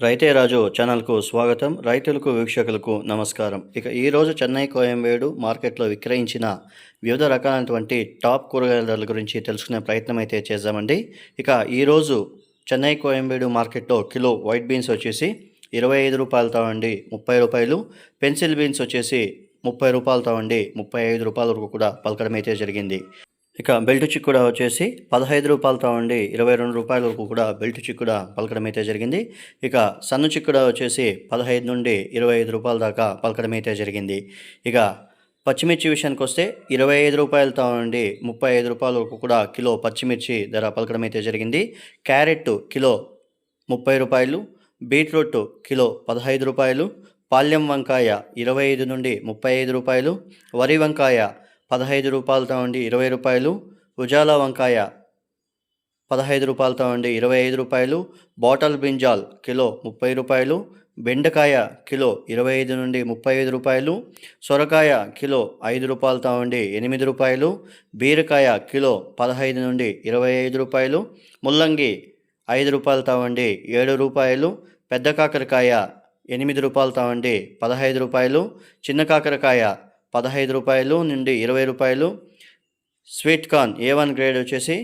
రైతే రాజు ఛానల్కు స్వాగతం. రైతులకు వీక్షకులకు నమస్కారం. ఇక ఈరోజు చెన్నై కోయంబేడు మార్కెట్లో విక్రయించిన వివిధ రకాలైనటువంటి టాప్ కూరగాయల ధరల గురించి తెలుసుకునే ప్రయత్నం అయితే చేద్దామండి. ఇక ఈరోజు చెన్నై కోయంబేడు మార్కెట్లో కిలో వైట్ బీన్స్ వచ్చేసి 25 రూపాయలతో అండి 30 రూపాయలు, పెన్సిల్ బీన్స్ వచ్చేసి 30 రూపాయలతో అండి 35 రూపాయల వరకు కూడా పలకడం అయితే జరిగింది. ఇక బెల్ట్ చిక్కుడు వచ్చేసి 15 రూపాయలతో ఉండి 22 రూపాయల వరకు కూడా బెల్ట్ చిక్కుడు పలకడం అయితే జరిగింది. ఇక సన్ను చిక్కుడు వచ్చేసి 15 నుండి 25 రూపాయల దాకా పలకడం అయితే జరిగింది. ఇక పచ్చిమిర్చి విషయానికి వస్తే 25 రూపాయలతో నుండి 35 రూపాయల వరకు కూడా కిలో పచ్చిమిర్చి ధర పలకడం అయితే జరిగింది. క్యారెట్ కిలో 30 రూపాయలు, బీట్రూట్ కిలో 15 రూపాయలు, పాల్యం వంకాయ 25 నుండి 35 రూపాయలు, వరి వంకాయ 15 రూపాయలతో ఉండి 20 రూపాయలు, ఉజాలా వంకాయ 15 రూపాయలతో ఉండి 25 రూపాయలు, బాటల్ బ్రింజాల్ కిలో 30 రూపాయలు, బెండకాయ కిలో 25 నుండి 35 రూపాయలు, సొరకాయ కిలో 5 రూపాయలతో ఉండి 8 రూపాయలు, బీరకాయ కిలో 15 నుండి 25 రూపాయలు, ముల్లంగి 5 రూపాయలతో ఉండి 7 రూపాయలు, పెద్ద కాకరకాయ 8 రూపాయలతో ఉండి 15 రూపాయలు, చిన్న కాకరకాయ 15 రూపాయలు నుండి 20 రూపాయలు, స్వీట్ కార్న్ A1 గ్రేడ్ వచ్చేసి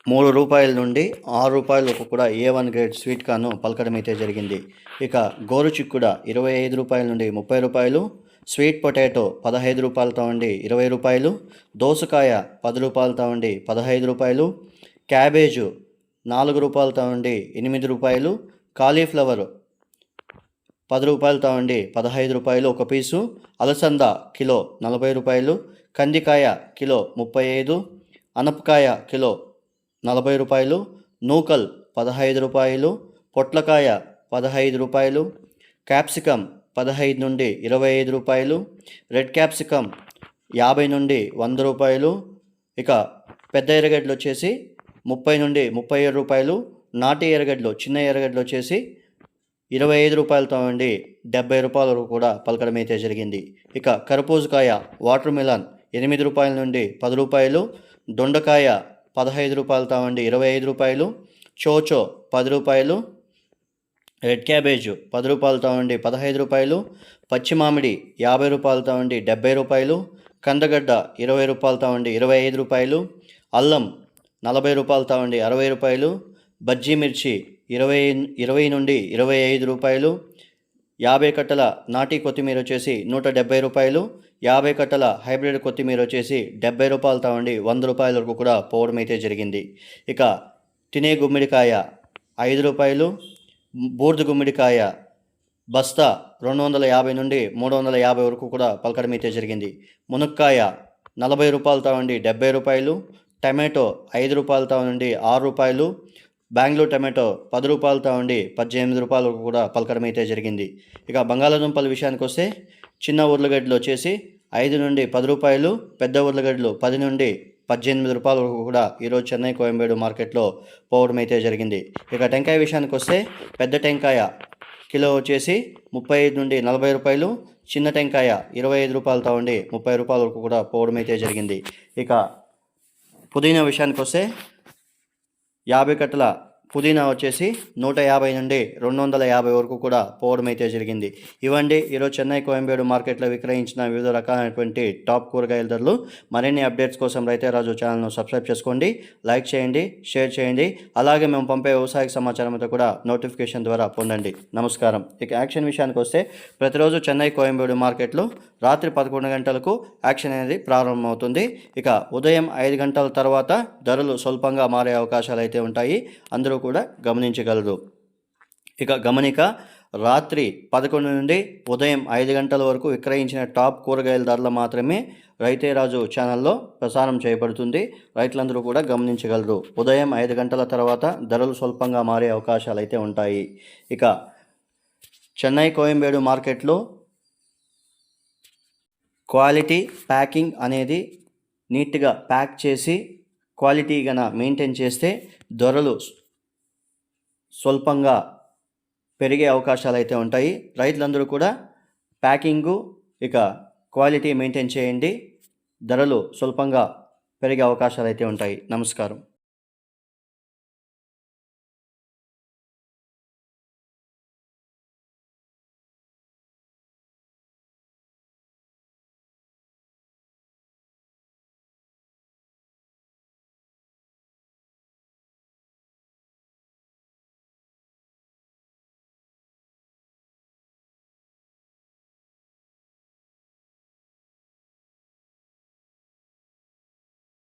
3 రూపాయల నుండి 6 రూపాయల వరకు కూడా A1 గ్రేడ్ స్వీట్ కార్న్ పలకడం అయితే జరిగింది. ఇక గోరు చిక్కుడ 25 రూపాయల నుండి 30 రూపాయలు, స్వీట్ పొటాటో 15 రూపాయలతో ఉండి 20 రూపాయలు, దోసకాయ 10 రూపాయలతో ఉండి 15 రూపాయలు, క్యాబేజు 4 రూపాయలతో ఉండి 8 రూపాయలు, కాలీఫ్లవర్ 10 రూపాయలతో ఉండి 15 రూపాయలు ఒక పీసు, అలసంద కిలో 40 రూపాయలు, కందికాయ కిలో 35, అనపకాయ కిలో 40 రూపాయలు, నూకల్ 15 రూపాయలు, పొట్లకాయ 15 రూపాయలు, క్యాప్సికమ్ 15 నుండి 25 రూపాయలు, రెడ్ క్యాప్సికమ్ 50 నుండి 100 రూపాయలు, ఇక పెద్ద ఎర్రగడ్డలు వచ్చేసి 30 నుండి 37 రూపాయలు, నాటి ఎర్రగడ్డలు చిన్న ఎర్రగడ్డలు వచ్చేసి 25 రూపాయలతో ఉండి 70 రూపాయల వరకు కూడా పలకడం అయితే జరిగింది. ఇక కర్బూజకాయ వాటర్ మిలన్ 8 రూపాయల నుండి 10 రూపాయలు, దొండకాయ 15 రూపాయలతో ఉండి 25 రూపాయలు, చోచో 10 రూపాయలు, రెడ్ క్యాబేజ్ 10 రూపాయలతో ఉండి 15 రూపాయలు, పచ్చి మామిడి 50 రూపాయలతో ఉండి 70 రూపాయలు, కందగడ్డ 20 రూపాయలతో ఉండి 25 రూపాయలు, అల్లం 40 రూపాయలతో ఉండి 60 రూపాయలు, బజ్జీ మిర్చి 20 నుండి 25 రూపాయలు, 50 కట్టల నాటి కొత్తిమీర వచ్చేసి 170 రూపాయలు, 50 కట్టల హైబ్రిడ్ కొత్తిమీర వచ్చేసి 70 రూపాయలతో ఉండి 100 రూపాయల వరకు కూడా పోవడం అయితే జరిగింది. ఇక తినే గుమ్మిడికాయ 5 రూపాయలు, బూర్దు గుమ్మిడికాయ బస్తా 250 నుండి 350 వరకు కూడా పలకడం అయితే జరిగింది. మునక్కాయ 40 రూపాయలతో ఉండి 70 రూపాయలు, టమాటో 5 రూపాయలతో నుండి 6 రూపాయలు, బెంగళూరు టమాటో 10 రూపాయలతో ఉండి 18 రూపాయల వరకు కూడా పలకడం అయితే జరిగింది. ఇక బంగాళాదుంపల విషయానికి వస్తే చిన్న ఉర్లగడ్డలు వచ్చేసి 5 నుండి 10 రూపాయలు, పెద్ద ఉర్లగడ్డలు 10 నుండి 18 రూపాయల వరకు కూడా ఈరోజు చెన్నై కోయంబేడు మార్కెట్లో పోవడం అయితే జరిగింది. ఇక టెంకాయ విషయానికి వస్తే పెద్ద టెంకాయ కిలో వచ్చేసి 35 నుండి 40 రూపాయలు, చిన్న టెంకాయ 25 రూపాయలతో ఉండి 30 రూపాయల వరకు కూడా పోవడం అయితే జరిగింది. ఇక పుదీనా విషయానికి వస్తే 50 కట్టల పుదీనా వచ్చేసి 150 నుండి 250 వరకు కూడా పోవడం అయితే జరిగింది. ఇవండి ఈరోజు చెన్నై కోయంబేడు మార్కెట్లో విక్రయించిన వివిధ రకాలైనటువంటి టాప్ కూరగాయల ధరలు. మరిన్ని అప్డేట్స్ కోసం రైతే రాజు ఛానల్ను సబ్స్క్రైబ్ చేసుకోండి, లైక్ చేయండి, షేర్ చేయండి. అలాగే మేము పంపే వ్యవసాయ సమాచారం అంతా కూడా నోటిఫికేషన్ ద్వారా పొందండి. నమస్కారం. ఇక యాక్షన్ విషయానికి వస్తే ప్రతిరోజు చెన్నై కోయంబేడు మార్కెట్లో రాత్రి 11 గంటలకు యాక్షన్ అనేది ప్రారంభమవుతుంది. ఇక ఉదయం 5 గంటల తర్వాత ధరలు స్వల్పంగా మారే అవకాశాలు అయితే ఉంటాయి, అందరూ కూడా గమనించగలరు. ఇక గమనిక, రాత్రి 11 నుండి ఉదయం 5 గంటల వరకు విక్రయించిన టాప్ కూరగాయల ధరలు మాత్రమే రైతే రాజు ఛానల్లో ప్రసారం చేయబడుతుంది, రైతులందరూ కూడా గమనించగలరు. ఉదయం 5 గంటల తర్వాత ధరలు స్వల్పంగా మారే అవకాశాలు అయితే ఉంటాయి. ఇక చెన్నై కోయంబేడు మార్కెట్లో క్వాలిటీ ప్యాకింగ్ అనేది నీట్గా ప్యాక్ చేసి క్వాలిటీ గన మెయింటైన్ చేస్తే ధరలు స్వల్పంగా పెరిగే అవకాశాలు అయితే ఉంటాయి. రైతులందరూ కూడా ప్యాకింగు ఇక క్వాలిటీ మెయింటైన్ చేయండి, ధరలు స్వల్పంగా పెరిగే అవకాశాలు అయితే ఉంటాయి. నమస్కారం.